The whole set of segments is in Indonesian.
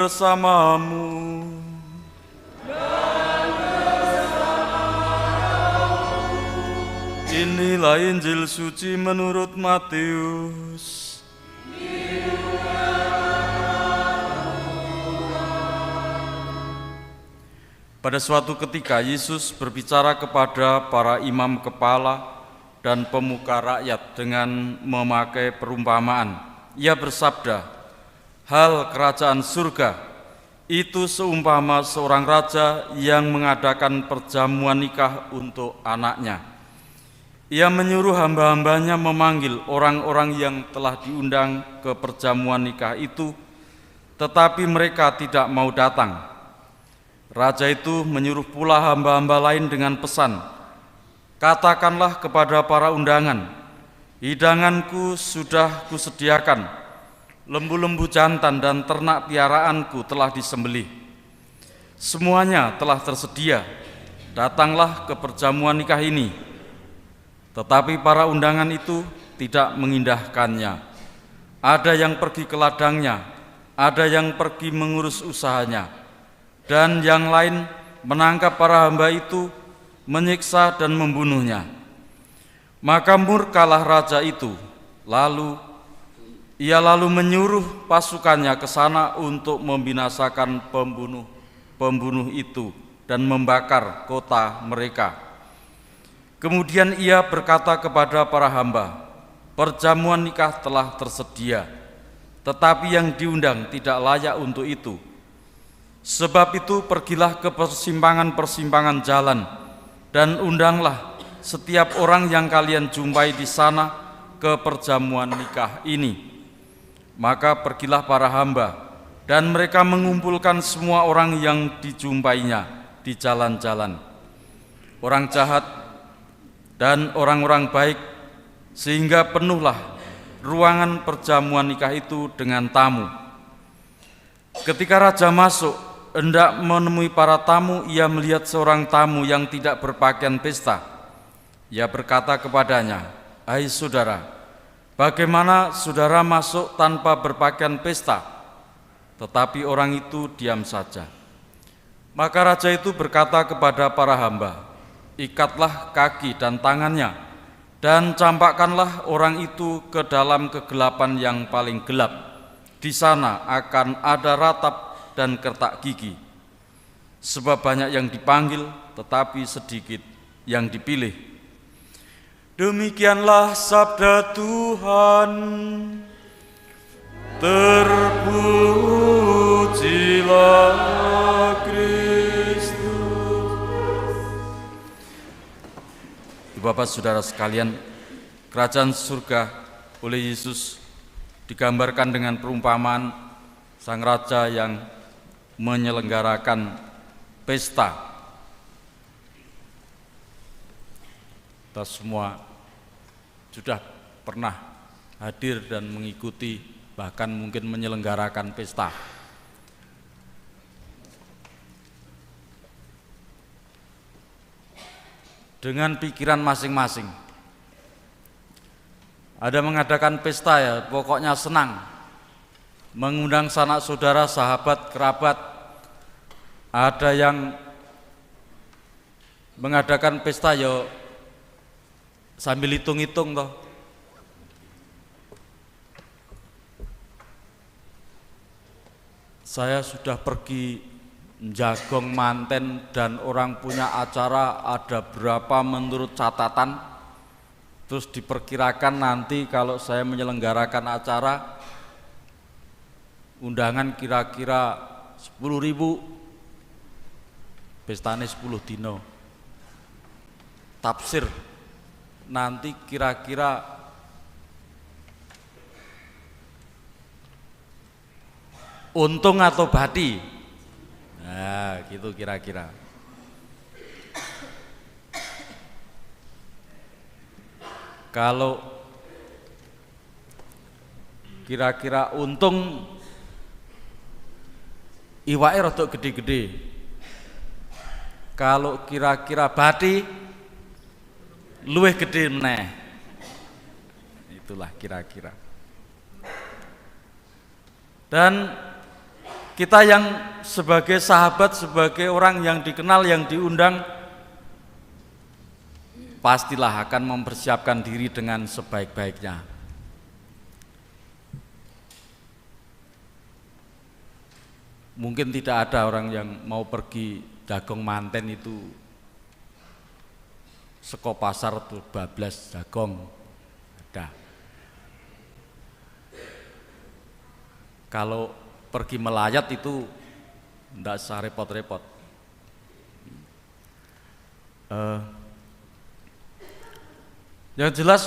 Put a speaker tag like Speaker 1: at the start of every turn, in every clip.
Speaker 1: bersamamu. Inilah Injil suci menurut Matius. Pada suatu ketika Yesus berbicara kepada para imam kepala dan pemuka rakyat dengan memakai perumpamaan. Ia bersabda, "Hal kerajaan surga itu seumpama seorang raja yang mengadakan perjamuan nikah untuk anaknya. Ia menyuruh hamba-hambanya memanggil orang-orang yang telah diundang ke perjamuan nikah itu, tetapi mereka tidak mau datang. Raja itu menyuruh pula hamba-hamba lain dengan pesan, 'Katakanlah kepada para undangan, hidanganku sudah kusediakan, lembu-lembu jantan dan ternak piaraanku telah disembelih. Semuanya telah tersedia, datanglah ke perjamuan nikah ini.' Tetapi para undangan itu tidak mengindahkannya. Ada yang pergi ke ladangnya, ada yang pergi mengurus usahanya, dan yang lain menangkap para hamba itu, menyiksa dan membunuhnya. Maka murkalah raja itu, ia lalu menyuruh pasukannya ke sana untuk membinasakan pembunuh itu dan membakar kota mereka. Kemudian ia berkata kepada para hamba, 'Perjamuan nikah telah tersedia, tetapi yang diundang tidak layak untuk itu. Sebab itu pergilah ke persimpangan-persimpangan jalan dan undanglah setiap orang yang kalian jumpai di sana ke perjamuan nikah ini.' Maka pergilah para hamba, dan mereka mengumpulkan semua orang yang dijumpainya di jalan-jalan, orang jahat dan orang-orang baik, sehingga penuhlah ruangan perjamuan nikah itu dengan tamu. Ketika raja masuk, hendak menemui para tamu, ia melihat seorang tamu yang tidak berpakaian pesta. Ia berkata kepadanya, 'Hai saudara, bagaimana saudara masuk tanpa berpakaian pesta?' Tetapi orang itu diam saja. Maka raja itu berkata kepada para hamba, 'Ikatlah kaki dan tangannya, dan campakkanlah orang itu ke dalam kegelapan yang paling gelap. Di sana akan ada ratap dan kertak gigi. Sebab banyak yang dipanggil, tetapi sedikit yang dipilih.'" Demikianlah sabda Tuhan. Terpujilah Kristus. Bapak saudara sekalian, kerajaan surga oleh Yesus digambarkan dengan perumpamaan sang raja yang menyelenggarakan pesta. Kita semua sudah pernah hadir dan mengikuti, bahkan mungkin menyelenggarakan pesta. Dengan pikiran masing-masing. Ada mengadakan pesta ya, pokoknya senang, mengundang sanak saudara, sahabat, kerabat. Ada yang mengadakan pesta ya sambil hitung-hitung toh. Saya sudah pergi Jagong Manten dan orang punya acara ada berapa menurut catatan. Terus diperkirakan nanti kalau saya menyelenggarakan acara, undangan kira-kira 10.000, pestane 10 dino. Tafsir nanti kira-kira untung atau bati. Nah, gitu kira-kira. Kalau kira-kira untung, iwake rada gede-gede. Kalau kira-kira bati, luwih gede meneh. Itulah kira-kira. Dan kita yang sebagai sahabat, sebagai orang yang dikenal, yang diundang, pastilah akan mempersiapkan diri dengan sebaik-baiknya. Mungkin tidak ada orang yang mau pergi jagong manten itu seko pasar tuh bablas jagong. Ada. Kalau pergi melayat itu tidak usah repot-repot. Yang jelas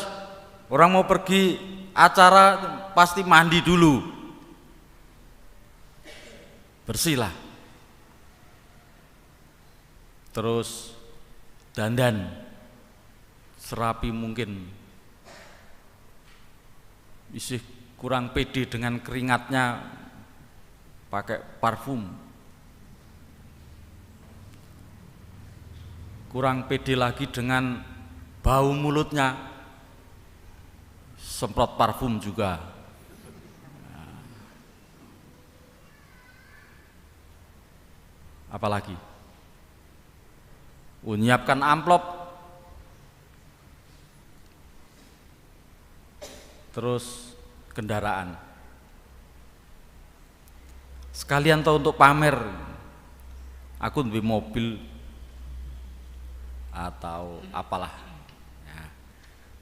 Speaker 1: orang mau pergi acara pasti mandi dulu, bersihlah, terus dandan serapi mungkin, isih kurang pede dengan keringatnya, pakai parfum, kurang pede lagi dengan bau mulutnya, semprot parfum juga. Apalagi menyiapkan amplop, terus kendaraan, sekalian tahu untuk pamer, aku lebih mobil atau apalah ya,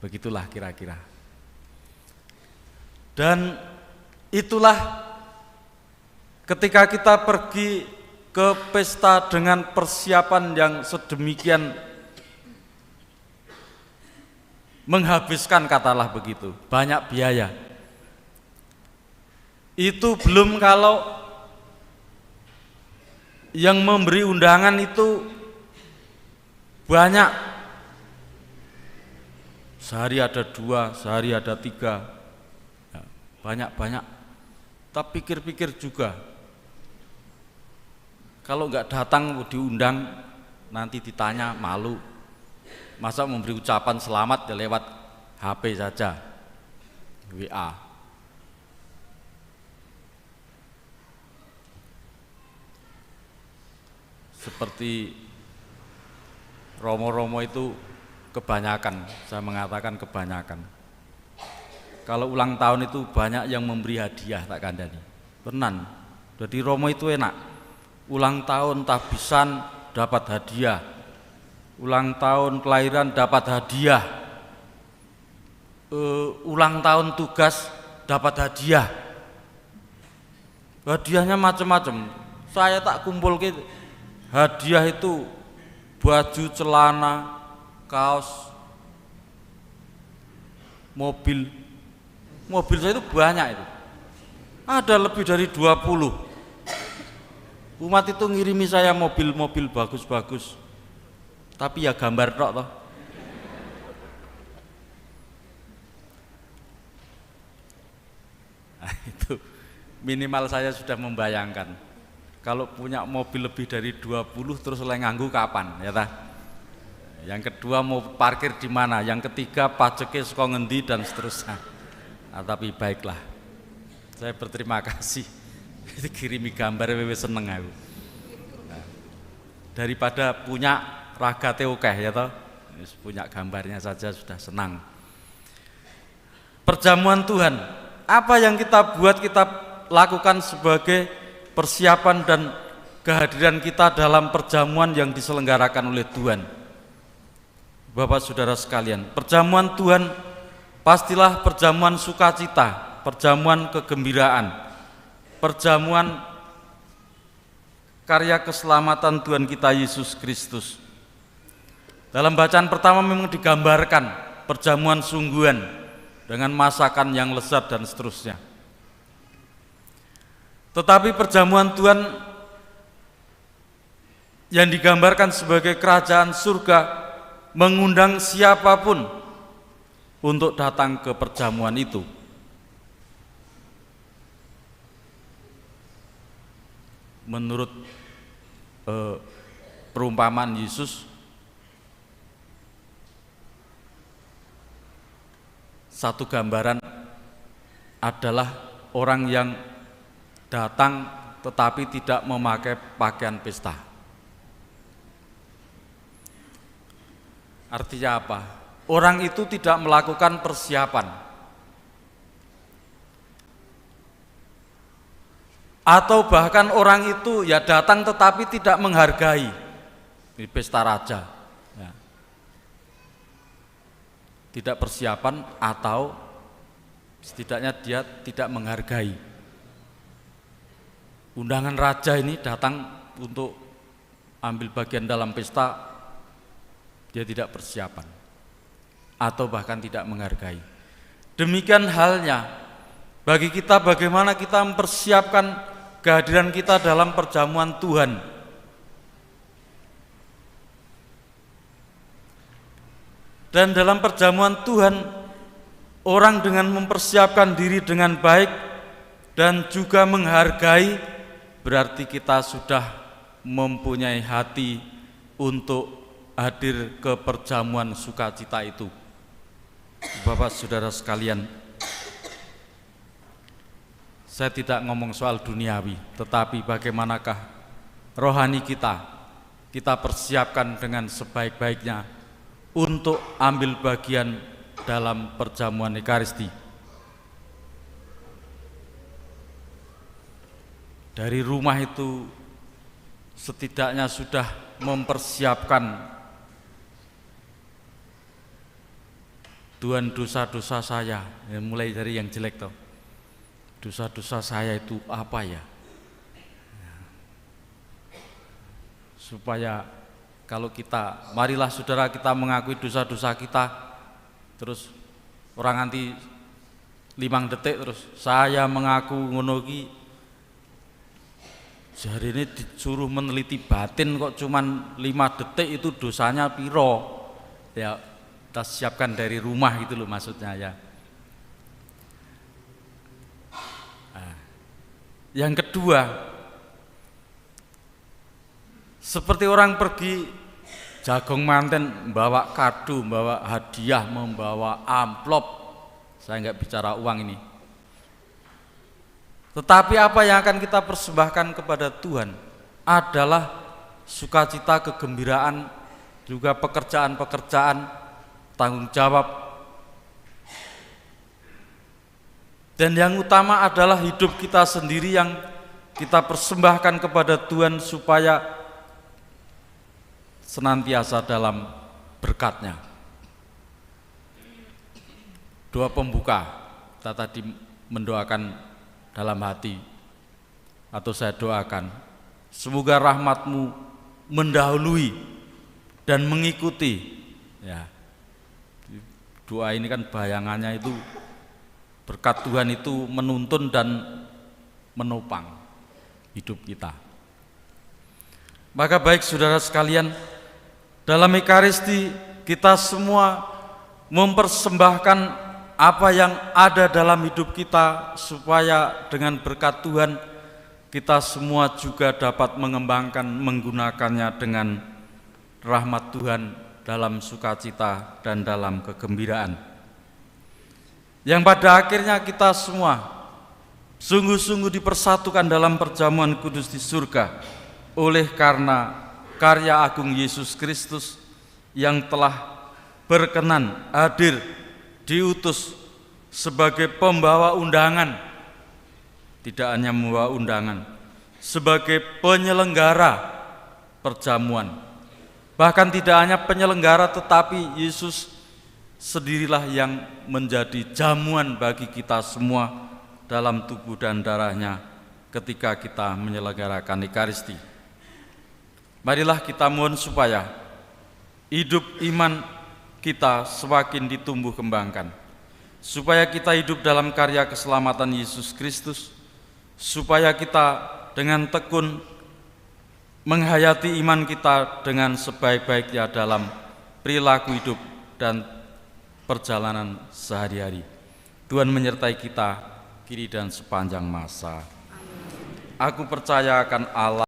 Speaker 1: begitulah kira-kira. Dan itulah ketika kita pergi ke pesta dengan persiapan yang sedemikian menghabiskan, katalah begitu, banyak biaya. Itu belum kalau yang memberi undangan itu banyak, sehari ada 2, sehari ada 3, ya, banyak-banyak. Tapi pikir-pikir juga, kalau nggak datang diundang nanti ditanya malu. Masa memberi ucapan selamat ya lewat HP saja, WA. Seperti romo-romo itu kebanyakan, saya mengatakan kebanyakan. Kalau ulang tahun itu banyak yang memberi hadiah, tak kandani. Tenan. Jadi romo itu enak. Ulang tahun tahbisan dapat hadiah. Ulang tahun kelahiran dapat hadiah. Ulang tahun tugas dapat hadiah. Hadiahnya macam-macam. Saya tak kumpul gitu. Hadiah itu baju, celana, kaos, mobil. Mobil saya itu banyak itu. Ada lebih dari 20. Umat itu ngirimi saya mobil-mobil bagus-bagus. Tapi ya gambar tok toh. Nah, itu minimal saya sudah membayangkan. Kalau punya mobil lebih dari 20 terus oleh nganggu kapan, ya ta? Yang kedua mau parkir di mana? Yang ketiga pajaknya saka ngendi dan seterusnya. Nah, tapi baiklah. Saya berterima kasih. Kirimi gambar wewe seneng aku. Nah, daripada punya ragate akeh ya toh. Punya gambarnya saja sudah senang. Perjamuan Tuhan. Apa yang kita buat, kita lakukan sebagai persiapan dan kehadiran kita dalam perjamuan yang diselenggarakan oleh Tuhan. Bapak saudara sekalian, perjamuan Tuhan pastilah perjamuan sukacita, perjamuan kegembiraan, perjamuan karya keselamatan Tuhan kita Yesus Kristus. Dalam bacaan pertama memang digambarkan perjamuan sungguhan dengan masakan yang lezat dan seterusnya. Tetapi perjamuan Tuhan yang digambarkan sebagai kerajaan surga mengundang siapapun untuk datang ke perjamuan itu. Menurut perumpamaan Yesus, satu gambaran adalah orang yang datang tetapi tidak memakai pakaian pesta. Artinya apa? Orang itu tidak melakukan persiapan, atau bahkan orang itu ya datang tetapi tidak menghargai di pesta raja, ya. Tidak persiapan atau setidaknya dia tidak menghargai undangan raja ini, datang untuk ambil bagian dalam pesta, dia tidak persiapan atau bahkan tidak menghargai. Demikian halnya bagi kita, bagaimana kita mempersiapkan kehadiran kita dalam perjamuan Tuhan. Dan dalam perjamuan Tuhan, orang dengan mempersiapkan diri dengan baik dan juga menghargai, berarti kita sudah mempunyai hati untuk hadir ke perjamuan sukacita itu. Bapak saudara sekalian, saya tidak ngomong soal duniawi, tetapi bagaimanakah rohani kita persiapkan dengan sebaik-baiknya untuk ambil bagian dalam perjamuan Ekaristi. Dari rumah itu setidaknya sudah mempersiapkan, Tuhan, dosa-dosa saya, ya, mulai dari yang jelek toh. Dosa-dosa saya itu apa ya? Supaya kalau kita, marilah saudara kita mengakui dosa-dosa kita, terus orang nanti 5 detik terus saya mengaku ngono ki, jari ini disuruh meneliti batin kok cuman 5 detik itu dosanya piro, ya kita siapkan dari rumah gitu loh maksudnya ya. Nah, yang kedua, seperti orang pergi Jagong manten, membawa kado, membawa hadiah, membawa amplop. Saya nggak bicara uang ini. Tetapi apa yang akan kita persembahkan kepada Tuhan adalah sukacita, kegembiraan, juga pekerjaan-pekerjaan, tanggung jawab. Dan yang utama adalah hidup kita sendiri yang kita persembahkan kepada Tuhan supaya senantiasa dalam berkat-Nya. Doa pembuka, kita tadi mendoakan dalam hati, atau saya doakan, semoga rahmat-Mu mendahului dan mengikuti. Ya, doa ini kan bayangannya itu berkat Tuhan itu menuntun dan menopang hidup kita. Maka baik saudara sekalian, dalam Ekaristi kita semua mempersembahkan apa yang ada dalam hidup kita, supaya dengan berkat Tuhan kita semua juga dapat mengembangkan, menggunakannya dengan rahmat Tuhan dalam sukacita dan dalam kegembiraan, yang pada akhirnya kita semua sungguh-sungguh dipersatukan dalam perjamuan kudus di surga oleh karena karya agung Yesus Kristus yang telah berkenan hadir, diutus sebagai pembawa undangan, tidak hanya membawa undangan, sebagai penyelenggara perjamuan. Bahkan tidak hanya penyelenggara, tetapi Yesus sendirilah yang menjadi jamuan bagi kita semua dalam tubuh dan darah-Nya ketika kita menyelenggarakan Ekaristi. Marilah kita mohon supaya hidup iman kita semakin ditumbuh kembangkan, supaya kita hidup dalam karya keselamatan Yesus Kristus, supaya kita dengan tekun menghayati iman kita dengan sebaik-baiknya dalam perilaku hidup dan perjalanan sehari-hari. Tuhan menyertai kita kini dan sepanjang masa. Aku percaya akan Allah